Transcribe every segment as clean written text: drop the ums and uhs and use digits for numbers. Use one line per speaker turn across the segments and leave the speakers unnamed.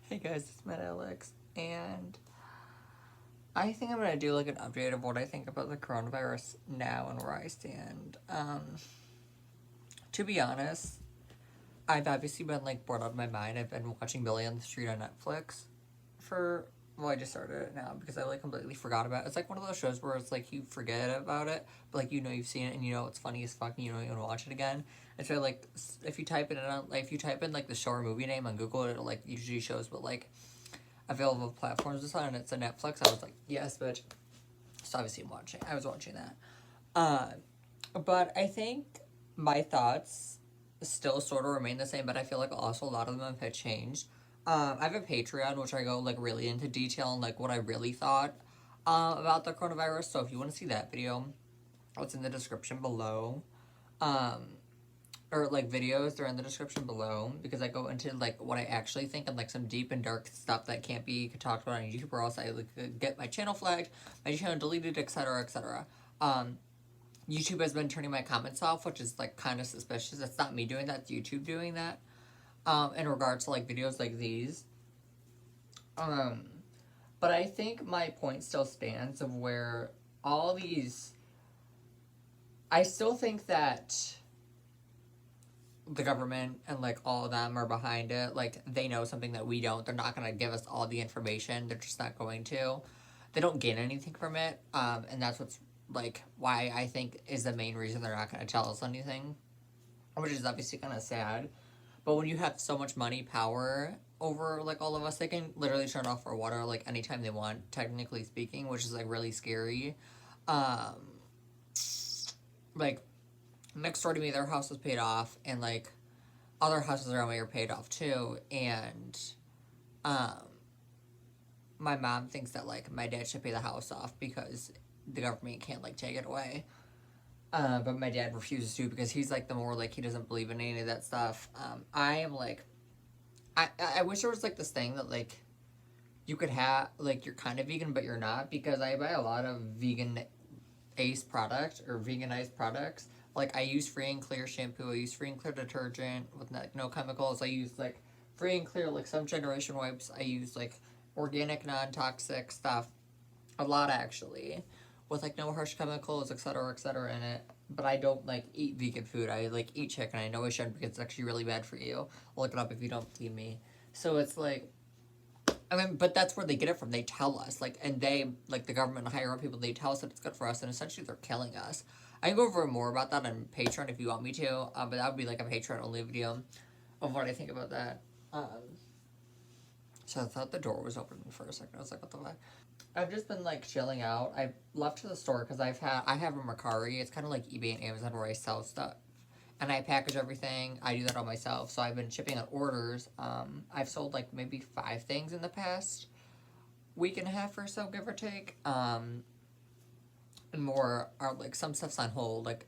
Hey guys, it's Matt Alexx, and I think I'm gonna do like an update of what I think about the coronavirus now and where I stand. To be honest, I've obviously been like bored out of my mind. I've been watching Billy on the Street on Netflix for I just started it now because I like completely forgot about it. It's like one of those shows where it's like you forget about it, but like you've seen it and you know it's funny as fuck and you don't even watch it again. And so like if you type it in, like if you type in like the show or movie name on Google, it like usually shows what like available platforms this on, and it's a Netflix. I was like, yes, bitch. So obviously I was watching that. Uh, but I think my thoughts still sort of remain the same, but I feel like also a lot of them have changed. I have a Patreon which I go like really into detail and like what I really thought about the coronavirus. So if you want to see that video, it's in the description below. Um, or like videos, they're in the description below because I go into like what I actually think and like some deep and dark stuff that can't be talked about on YouTube, or else I like get my channel flagged, my channel deleted, etc., etc. YouTube has been turning my comments off, which is like kind of suspicious. It's not me doing that; it's YouTube doing that. In regards to like videos like these, um, but I think my point still stands of where all these. I still think that the government and like all of them are behind it. Like they know something that we don't. They're not gonna give us all the information. They're just not going to. They don't gain anything from it. And that's what's like why I think is the main reason they're not gonna tell us anything, which is obviously kind of sad. But when you have so much money, power over like all of us, they can literally turn off our water like anytime they want. Technically speaking, which is like really scary. Um, like next door to me, their house was paid off, and like other houses around me are paid off too. And um, my mom thinks that like my dad should pay the house off because the government can't like take it away. But my dad refuses to because he's like the more like he doesn't believe in any of that stuff. I am like, I wish there was like this thing that like you could have like you're kind of vegan but you're not, because I buy a lot of vegan ace product or veganized products. Like I use free and clear shampoo. I use free and clear detergent with no chemicals. I use like free and clear like some generation wipes. I use like organic non-toxic stuff. A lot actually, with like no harsh chemicals, etc., in it. But I don't like eat vegan food. I like eat chicken. I know I shouldn't because it's actually really bad for you. Look it up if you don't believe me. So it's like, I mean, but that's where they get it from. They tell us, like, and they, like, the government and higher up people, they tell us that it's good for us, and essentially they're killing us. I can go over more about that on Patreon if you want me to, but that would be like a Patreon only video of what I think about that. So I thought the door was open for a second. I was like, what the fuck? I've just been like chilling out. I left to the store because I have a Mercari. It's kind of like eBay and Amazon where I sell stuff, and I package everything. I do that all myself. So I've been shipping out orders. I've sold like maybe 5 things in the past week and a half or so, give or take. And more are like some stuff's on hold. Like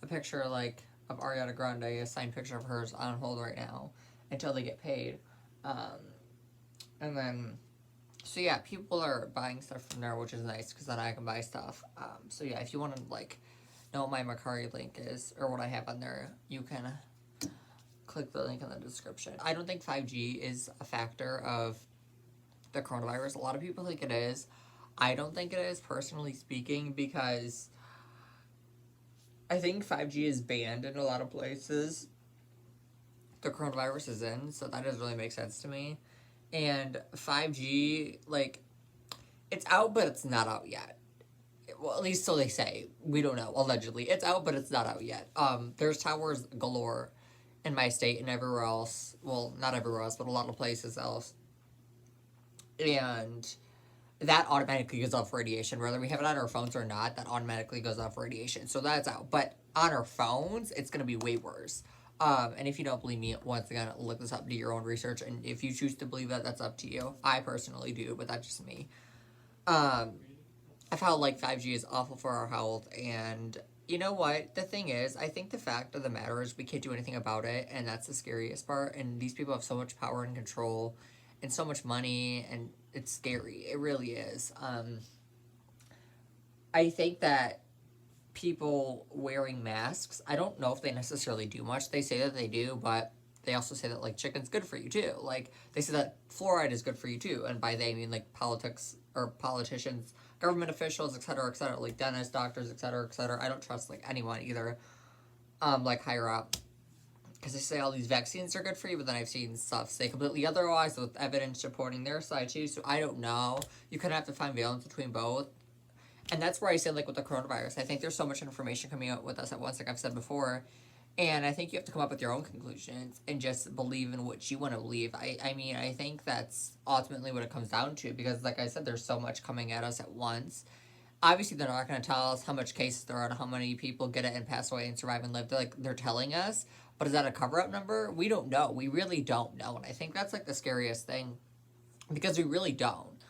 a picture like of Ariana Grande, a signed picture of hers on hold right now until they get paid. Um, and then so yeah, people are buying stuff from there, which is nice because then I can buy stuff. So yeah, if you want to like know what my Mercari link is or what I have on there, you can click the link in the description. I don't think 5G is a factor of the coronavirus. A lot of people think it is. I don't think it is, personally speaking, because I think 5G is banned in a lot of places the coronavirus is in, so that doesn't really make sense to me. And 5G, like, it's out, but it's not out yet. Well, at least so they say. We don't know. Allegedly, it's out, but it's not out yet. There's towers galore in my state and everywhere else. Well, not everywhere else, but a lot of places else. And that automatically goes off radiation. Whether we have it on our phones or not, that automatically goes off radiation. So that's out. But on our phones, it's going to be way worse. And if you don't believe me, once again, look this up, do your own research. And if you choose to believe that, that's up to you. I personally do, but that's just me. I felt like 5G is awful for our health. And you know what? The thing is, I think the fact of the matter is we can't do anything about it. And that's the scariest part. And these people have so much power and control and so much money. And it's scary. It really is. I think that people wearing masks, I don't know if they necessarily do much. They say that they do, but they also say that, like, chicken's good for you, too. Like, they say that fluoride is good for you, too. And by they, I mean, like, politicians, government officials, etc., like, dentists, doctors, etc. I don't trust, like, anyone either, like, higher up. Because they say all these vaccines are good for you, but then I've seen stuff say completely otherwise with evidence supporting their side, too. So I don't know. You kind of have to find balance between both. And that's where I say, like, with the coronavirus, I think there's so much information coming out with us at once, like I've said before. And I think you have to come up with your own conclusions and just believe in what you want to believe. I mean, I think that's ultimately what it comes down to. Because, like I said, there's so much coming at us at once. Obviously, they're not going to tell us how much cases there are and how many people get it and pass away and survive and live. They're telling us. But is that a cover-up number? We don't know. We really don't know. And I think that's, like, the scariest thing. Because we really don't.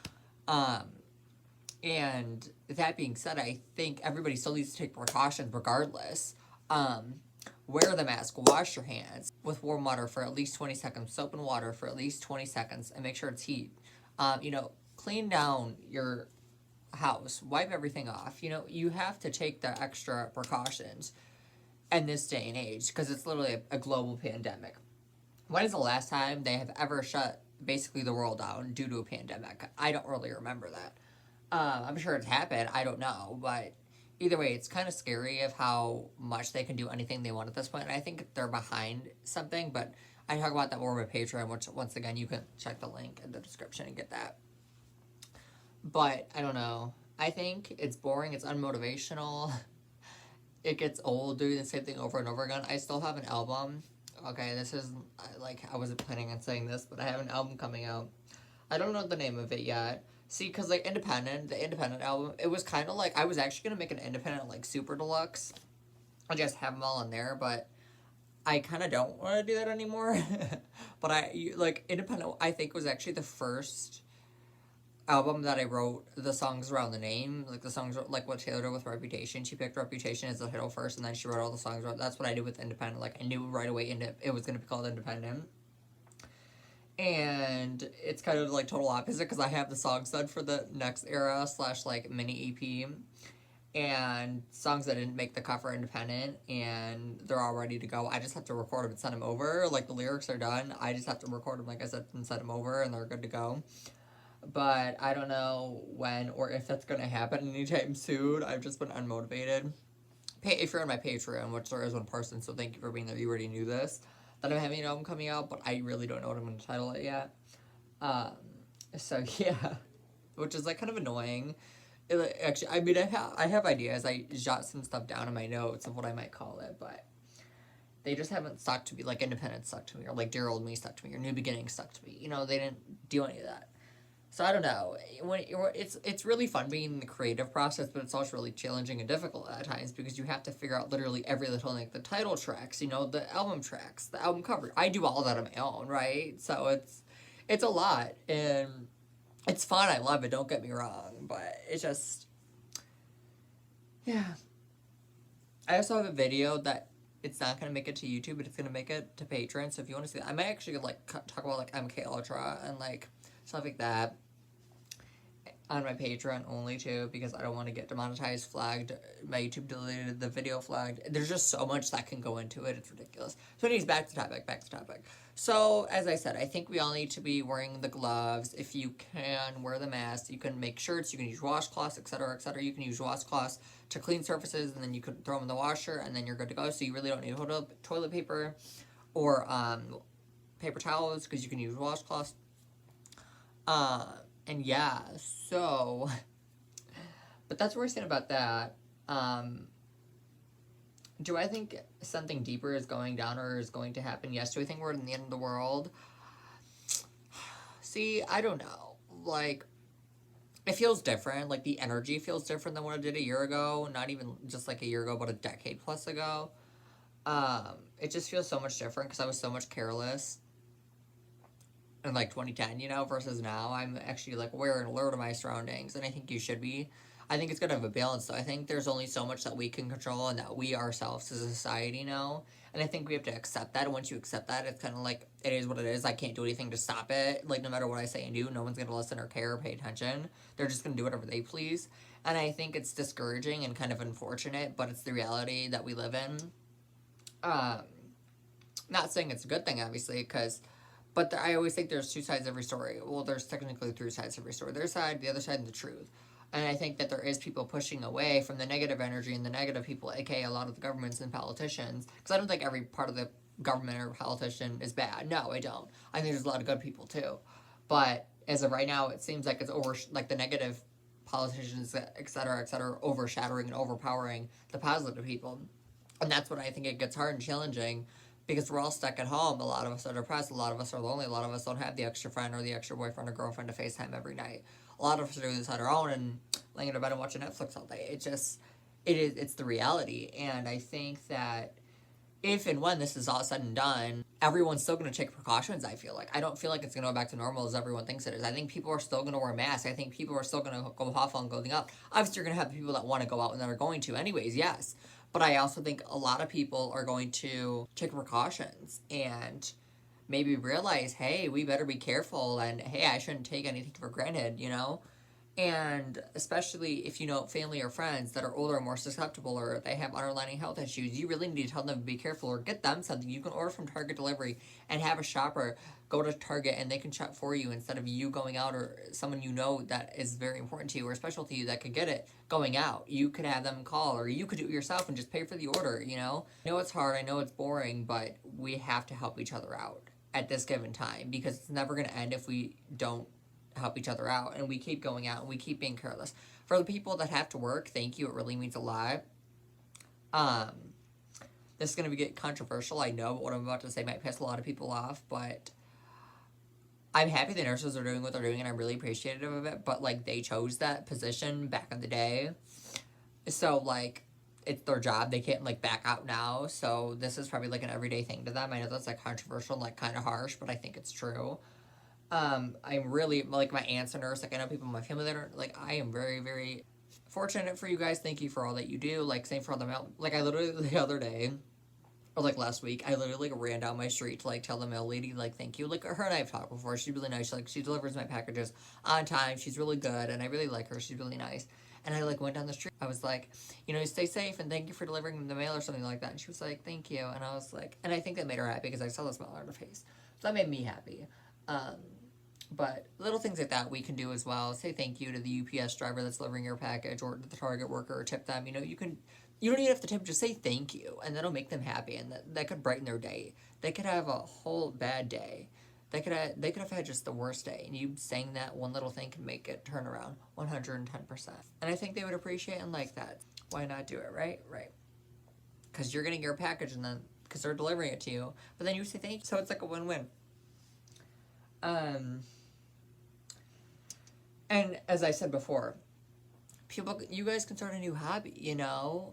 And that being said, I think everybody still needs to take precautions regardless. Wear the mask. Wash your hands with warm water for at least 20 seconds. Soap and water for at least 20 seconds. And make sure it's heat. Clean down your house. Wipe everything off. You have to take the extra precautions in this day and age, because it's literally a global pandemic. When is the last time they have ever shut basically the world down due to a pandemic? I don't really remember that. I'm sure it's happened. I don't know. But either way, it's kind of scary of how much they can do anything they want at this point. And I think they're behind something. But I talk about that more on my Patreon, which, once again, you can check the link in the description and get that. But I don't know. I think it's boring. It's unmotivational. It gets old doing the same thing over and over again. I still have an album. Okay, this is, like, I wasn't planning on saying this, but I have an album coming out. I don't know the name of it yet. See, because, like, the Independent album, it was kind of like, I was actually going to make an Independent, like, super deluxe. I just have them all in there, but I kind of don't want to do that anymore. But Independent, I think, was actually the first album that I wrote the songs around the name, like the songs, like what Taylor did with Reputation. She picked Reputation as the title first, and then she wrote all the songs. That's what I did with Independent. Like, I knew right away it was going to be called Independent. And it's kind of like total opposite, because I have the songs done for the next era / like mini EP, and songs that didn't make the cut for Independent, and they're all ready to go. I just have to record them and send them over. Like, the lyrics are done. I just have to record them, like I said, and send them over, and they're good to go. But I don't know when or if that's going to happen anytime soon. I've just been unmotivated. If you're on my Patreon, which there is one person, so thank you for being there. You already knew this, that I'm having an album coming out, but I really don't know what I'm going to title it yet. So yeah, which is, like, kind of annoying. Actually, I mean, I have ideas. I jot some stuff down in my notes of what I might call it, but they just haven't stuck to me. Like, Independent stuck to me, or like Dear Old Me stuck to me, or New Beginning stuck to me. They didn't do any of that. So I don't know. It's really fun being in the creative process, but it's also really challenging and difficult at times, because you have to figure out literally every little, like, the title tracks, the album tracks, the album cover. I do all that on my own, right? So it's a lot, and it's fun. I love it. Don't get me wrong, but it's just, yeah. I also have a video that it's not going to make it to YouTube, but it's going to make it to Patreon. So if you want to see that, I might actually, like, talk about, like, MK Ultra and, like, stuff like that on my Patreon only, too, because I don't want to get demonetized, flagged. My YouTube deleted the video, flagged. There's just so much that can go into it. It's ridiculous. So anyways, back to topic. So, as I said, I think we all need to be wearing the gloves. If you can, wear the mask. You can make shirts. You can use washcloths, etc. You can use washcloths to clean surfaces, and then you could throw them in the washer, and then you're good to go. So you really don't need toilet paper or paper towels, because you can use washcloths. And yeah, so, but that's where I stand about that. Do I think something deeper is going down or is going to happen? Yes. Do I think we're in the end of the world? See, I don't know. Like, it feels different. Like, the energy feels different than what it did a year ago. Not even just like a year ago, but a decade plus ago. It just feels so much different, because I was so much careless in, like, 2010, versus now. I'm actually, like, aware and alert of my surroundings, and I think you should be. I think it's going to have a balance, though. I think there's only so much that we can control, and that we ourselves as a society know, and I think we have to accept that, and once you accept that, it's kind of like, it is what it is. I can't do anything to stop it. Like, no matter what I say and do, no one's going to listen or care or pay attention. They're just going to do whatever they please, and I think it's discouraging and kind of unfortunate, but it's the reality that we live in. Not saying it's a good thing, obviously, but I always think there's two sides to every story. Well, there's technically three sides to every story. Their side, the other side, and the truth. And I think that there is people pushing away from the negative energy and the negative people, aka a lot of the governments and politicians. Because I don't think every part of the government or politician is bad. No, I don't. I think there's a lot of good people too. But as of right now, it seems like it's like the negative politicians, et cetera, overshadowing and overpowering the positive people. And that's what I think it gets hard and challenging because we're all stuck at home. A lot of us are depressed. A lot of us are lonely. A lot of us don't have the extra friend or the extra boyfriend or girlfriend to FaceTime every night. A lot of us are doing this on our own and laying in bed and watching Netflix all day. It's the reality. And I think that if and when this is all said and done, everyone's still going to take precautions, I feel like. I don't feel like it's going to go back to normal as everyone thinks it is. I think people are still going to wear masks. I think people are still going to go off on clothing up. Obviously, you're going to have people that want to go out and that are going to anyways, yes. But I also think a lot of people are going to take precautions and maybe realize, hey, we better be careful, and hey, I shouldn't take anything for granted, you know? And especially if you know family or friends that are older and more susceptible or they have underlying health issues, you really need to tell them to be careful or get them something. You can order from Target delivery and have a shopper go to Target and they can shop for you instead of you going out or someone you know that is very important to you or special to you that could get it going out. You could have them call or you could do it yourself and just pay for the order, you know? I know it's hard, I know it's boring, but we have to help each other out at this given time because it's never going to end if we don't help each other out and we keep going out and we keep being careless. For the people that have to work, thank you. It really means a lot. This is going to get controversial, I know, but what I'm about to say might piss a lot of people off, but I'm happy the nurses are doing what they're doing and I'm really appreciative of it, but like they chose that position back in the day. So like it's their job. They can't like back out now. So this is probably like an everyday thing to them. I know that's like controversial and like kind of harsh, but I think it's true. I'm really, like, my aunt's a nurse, like, I know people in my family that are, like, I am very, very fortunate for you guys, thank you for all that you do, like, same for all the mail, like, I literally, the other day, or, like, last week, I literally, like, ran down my street to, like, tell the mail lady, like, thank you, like, her and I have talked before, she's really nice, like, she delivers my packages on time, she's really good, and I really like her, she's really nice, and I, like, went down the street, I was like, you know, stay safe, and thank you for delivering the mail, or something like that, and she was like, thank you, and I was like, and I think that made her happy, because I saw the smile on her face, so that made me happy, but little things like that we can do as well. Say thank you to the UPS driver that's delivering your package or to the Target worker or tip them. You know, you don't even have to tip, just say thank you and that'll make them happy and that could brighten their day. They could have a whole bad day. They could have had just the worst day and you saying that one little thing can make it turn around 110%. And I think they would appreciate and like that. Why not do it, right? Right. Because you're getting your package and then, because they're delivering it to you, but then you say thank you. So it's like a win-win. And as I said before, you guys can start a new hobby, you know?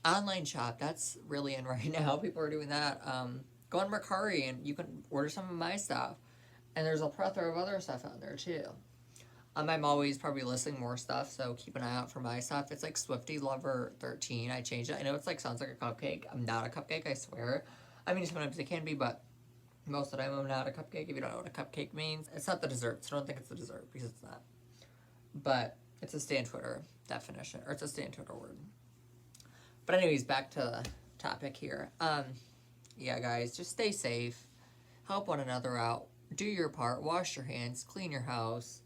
Online shop, that's really in right now. People are doing that. Go on Mercari and you can order some of my stuff. And there's a plethora of other stuff out there too. I'm always probably listing more stuff, so keep an eye out for my stuff. It's like Swifty Lover 13. I changed it. I know it's like sounds like a cupcake. I'm not a cupcake, I swear. I mean, sometimes it can be, but most of the time I'm not a cupcake. If you don't know what a cupcake means, it's not the dessert, so I don't think it's the dessert because it's not. But it's a Stan Twitter definition, or it's a Stan Twitter word. But anyways, back to the topic here. Yeah, guys, just stay safe. Help one another out. Do your part. Wash your hands. Clean your house.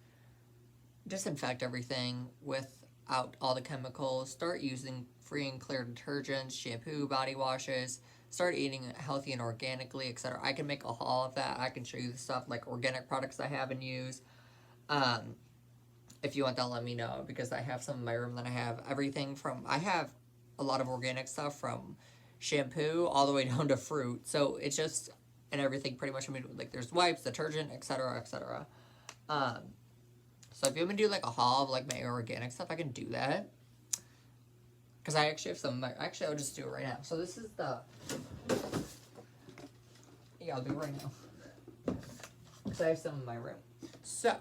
Disinfect everything without all the chemicals. Start using free and clear detergents, shampoo, body washes. Start eating healthy and organically, etc. I can make a haul of that. I can show you the stuff like organic products I have and use. If you want that, let me know because I have some in my room that I have everything from. I have a lot of organic stuff from shampoo all the way down to fruit. So it's just and everything pretty much. I mean, like there's wipes, detergent, etc., etc. So if you want me to do like a haul of like my organic stuff, I can do that. Because I actually have some. Actually, I'll just do it right now. So this is the. Yeah, I'll do it right now. Because I have some in my room. So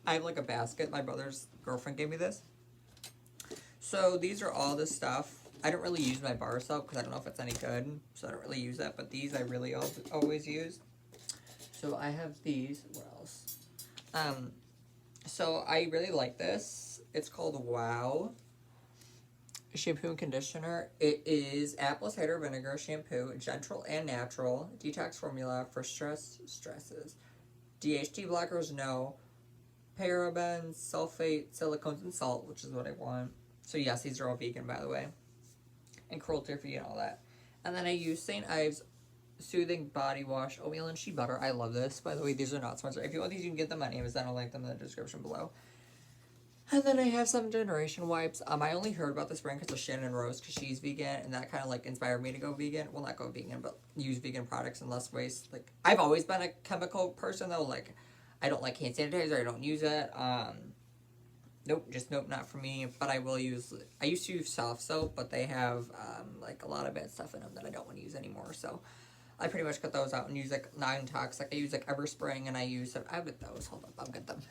I have like a basket. My brother's girlfriend gave me this. So these are all the stuff. I don't really use my bar soap because I don't know if it's any good. So I don't really use that. But these I really always use. So I have these. What else? So I really like this. It's called Wow. shampoo and conditioner. It is apple cider vinegar shampoo, gentle and natural, detox formula for stresses. DHT blockers, no. Parabens, sulfate, silicones, and salt, which is what I want. So yes, these are all vegan, by the way. And cruelty-free and all that. And then I use St. Ives Soothing Body Wash, Oatmeal and Shea Butter. I love this. By the way, these are not sponsored. If you want these, you can get them on Amazon. I'll link them in the description below. And then I have some Generation wipes. I only heard about this brand because of Shannon Rose, because she's vegan, and that kind of like inspired me to go vegan. Well, not go vegan, but use vegan products and less waste. Like, I've always been a chemical person though. Like, I don't like hand sanitizer. I don't use it. Nope, not for me. But I will use. I used to use soft soap, but they have like a lot of bad stuff in them that I don't want to use anymore. So I pretty much cut those out and use like non-toxic. I use like Everspring, and I use. I'll get those. Hold up, I'll get them.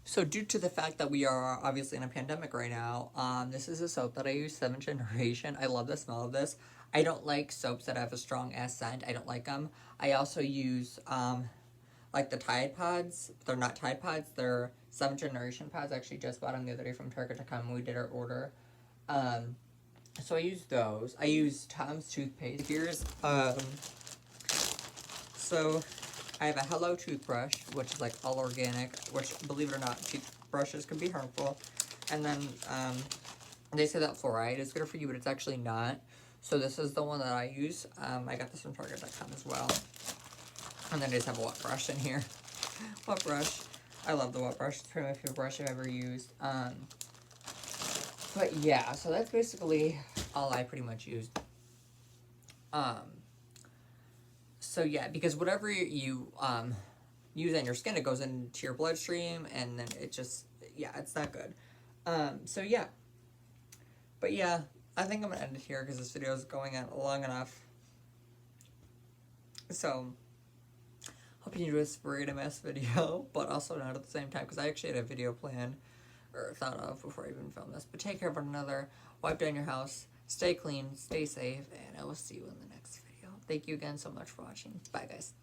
So due to the fact that we are obviously in a pandemic right now, this is a soap that I use, 7th Generation. I love the smell of this. I don't like soaps that have a strong ass scent. I don't like them. I also use like the Tide Pods. They're not Tide Pods. They're 7th Generation pods. I actually just bought them the other day from Target.com when we did our order. So I use those. I use Tom's toothpaste. Here's so I have a Hello toothbrush, which is like all organic, which, believe it or not, toothbrushes can be harmful. And then they say that fluoride is good for you, but it's actually not. So this is the one that I use. I got this from Target.com as well. And then I just have a wet brush in here. Wet brush. I love the wet brush. It's probably my favorite brush I've ever used. But yeah, so that's basically all I pretty much used. So yeah, because whatever you use on your skin, it goes into your bloodstream, and then it just, yeah, it's not good. So yeah. But yeah, I think I'm going to end it here because this video is going on long enough. So, hope you enjoyed this random ass video, but also not at the same time, because I actually had a video planned, or thought of, before I even filmed this. But take care of one another, wipe down your house, stay clean, stay safe, and I will see you in the next video. Thank you again so much for watching. Bye, guys.